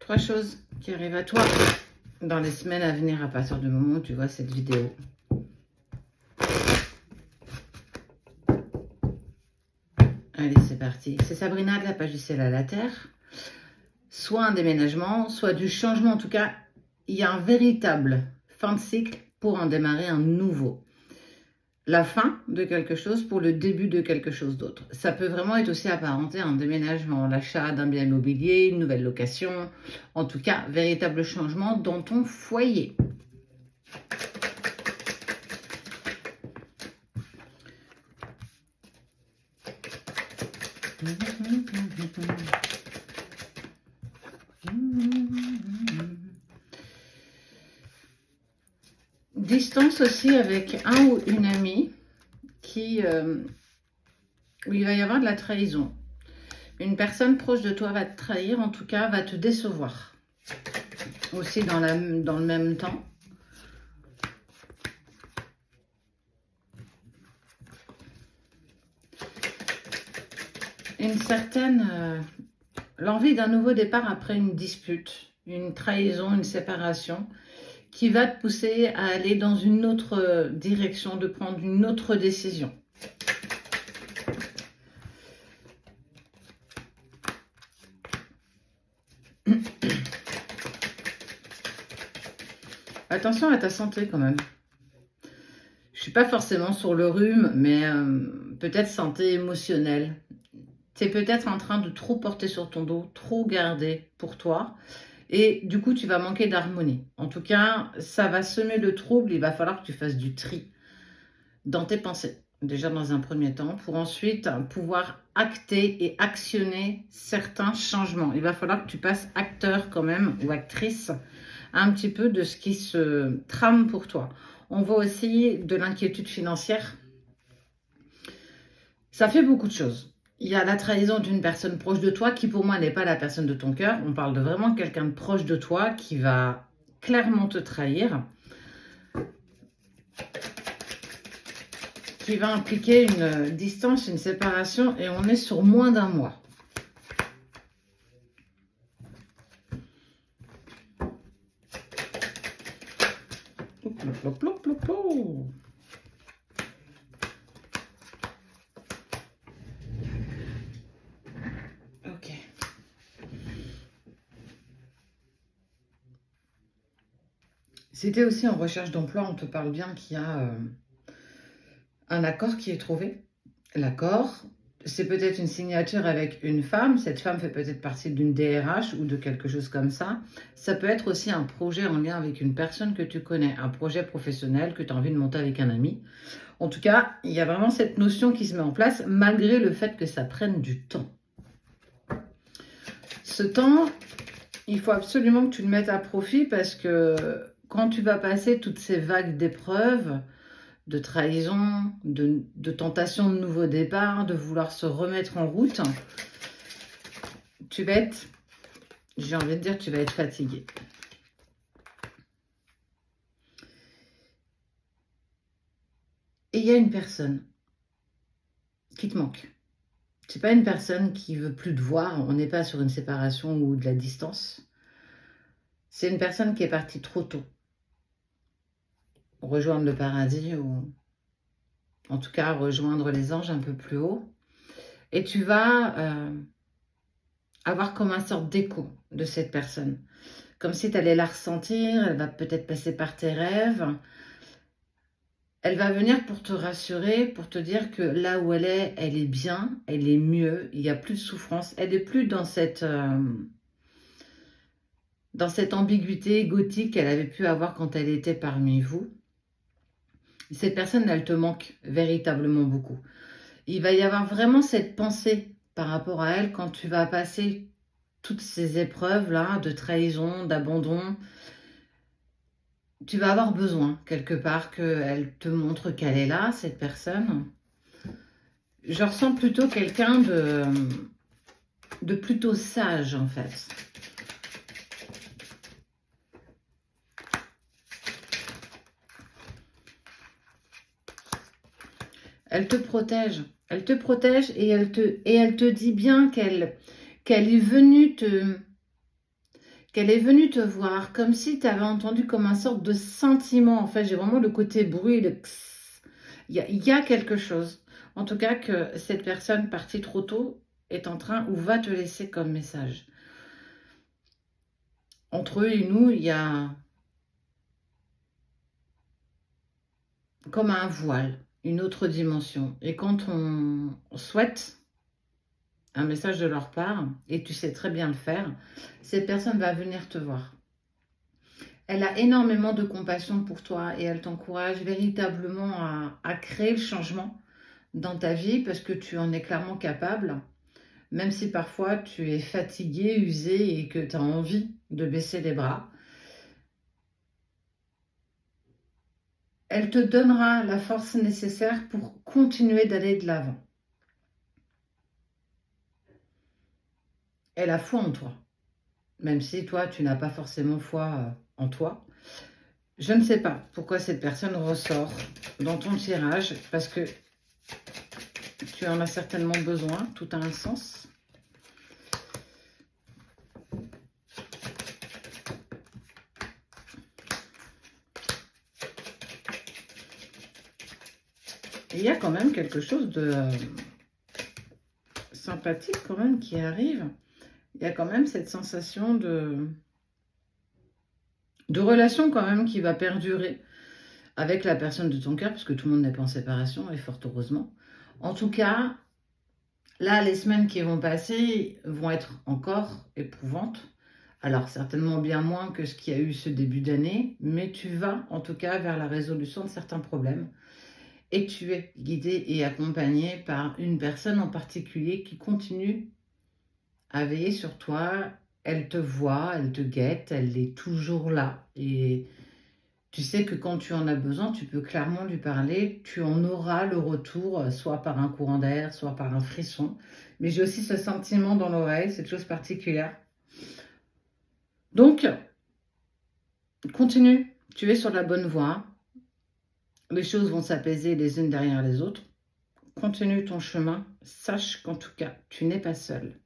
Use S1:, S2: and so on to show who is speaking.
S1: 3 choses qui arrivent à toi dans les semaines à venir à partir du moment où tu vois cette vidéo. Allez, c'est parti. C'est Sabrina de la page du ciel à la terre. Soit un déménagement, soit du changement. En tout cas, il y a un véritable fin de cycle pour en démarrer un nouveau. La fin de quelque chose pour le début de quelque chose d'autre. Ça peut vraiment être aussi apparenté à un déménagement, l'achat d'un bien immobilier, une nouvelle location. En tout cas, véritable changement dans ton foyer. Distance aussi avec un ou une amie où il va y avoir de la trahison. Une personne proche de toi va te trahir, en tout cas va te décevoir. Aussi dans le même temps. Une certaine... l'envie d'un nouveau départ après une dispute, une trahison, une séparation, qui va te pousser à aller dans une autre direction, de prendre une autre décision. Attention à ta santé quand même. Je ne suis pas forcément sur le rhume, mais peut-être santé émotionnelle. Tu es peut-être en train de trop porter sur ton dos, trop garder pour toi. Et du coup, tu vas manquer d'harmonie. En tout cas, ça va semer le trouble. Il va falloir que tu fasses du tri dans tes pensées. Déjà dans un premier temps, pour ensuite pouvoir acter et actionner certains changements. Il va falloir que tu passes acteur quand même, ou actrice, un petit peu de ce qui se trame pour toi. On voit aussi de l'inquiétude financière. Ça fait beaucoup de choses. Il y a la trahison d'une personne proche de toi qui pour moi n'est pas la personne de ton cœur. On parle de vraiment quelqu'un de proche de toi qui va clairement te trahir. Qui va impliquer une distance, une séparation et on est sur moins d'un mois. Ok. Si tu es aussi en recherche d'emploi, on te parle bien qu'il y a un accord qui est trouvé. L'accord, c'est peut-être une signature avec une femme. Cette femme fait peut-être partie d'une DRH ou de quelque chose comme ça. Ça peut être aussi un projet en lien avec une personne que tu connais, un projet professionnel que tu as envie de monter avec un ami. En tout cas, il y a vraiment cette notion qui se met en place malgré le fait que ça prenne du temps. Ce temps, il faut absolument que tu le mettes à profit parce que quand tu vas passer toutes ces vagues d'épreuves, de trahison, de tentation de nouveau départ, de vouloir se remettre en route, tu vas être, j'ai envie de dire, tu vas être fatigué. Et il y a une personne qui te manque. C'est pas une personne qui veut plus te voir, on n'est pas sur une séparation ou de la distance. C'est une personne qui est partie trop tôt. Rejoindre le paradis ou en tout cas rejoindre les anges un peu plus haut. Et tu vas avoir comme une sorte d'écho de cette personne. Comme si tu allais la ressentir, elle va peut-être passer par tes rêves. Elle va venir pour te rassurer, pour te dire que là où elle est bien, elle est mieux, il n'y a plus de souffrance. Elle n'est plus dans cette ambiguïté égotique qu'elle avait pu avoir quand elle était parmi vous. Cette personne, elle te manque véritablement beaucoup. Il va y avoir vraiment cette pensée par rapport à elle quand tu vas passer toutes ces épreuves-là de trahison, d'abandon. Tu vas avoir besoin, quelque part, qu'elle te montre qu'elle est là, cette personne. Je ressens plutôt quelqu'un de plutôt sage, en fait. Elle te protège. Elle te protège et elle te dit bien qu'elle est venue qu'elle est venue te voir, comme si tu avais entendu comme un sorte de sentiment. En fait, j'ai vraiment le côté bruit, le kss. Il y a quelque chose. En tout cas, que cette personne partie trop tôt est en train ou va te laisser comme message. Entre eux et nous, il y a comme un voile, une autre dimension. Et quand on souhaite un message de leur part, et tu sais très bien le faire, cette personne va venir te voir. Elle a énormément de compassion pour toi et elle t'encourage véritablement à créer le changement dans ta vie parce que tu en es clairement capable, même si parfois tu es fatigué, usé et que tu as envie de baisser les bras. Elle te donnera la force nécessaire pour continuer d'aller de l'avant. Elle a foi en toi, même si toi, tu n'as pas forcément foi en toi. Je ne sais pas pourquoi cette personne ressort dans ton tirage, parce que tu en as certainement besoin, tout a un sens. Il y a quand même quelque chose de sympathique quand même qui arrive. Il y a quand même cette sensation de relation quand même qui va perdurer avec la personne de ton cœur, parce que tout le monde n'est pas en séparation, et fort heureusement. En tout cas, là, les semaines qui vont passer vont être encore éprouvantes. Alors, certainement bien moins que ce qu'il y a eu ce début d'année, mais tu vas en tout cas vers la résolution de certains problèmes. Et tu es guidé et accompagné par une personne en particulier qui continue à veiller sur toi. Elle te voit, elle te guette, elle est toujours là. Et tu sais que quand tu en as besoin, tu peux clairement lui parler. Tu en auras le retour, soit par un courant d'air, soit par un frisson. Mais j'ai aussi ce sentiment dans l'oreille, cette chose particulière. Donc, continue. Tu es sur la bonne voie. Les choses vont s'apaiser les unes derrière les autres. Continue ton chemin. Sache qu'en tout cas, tu n'es pas seul.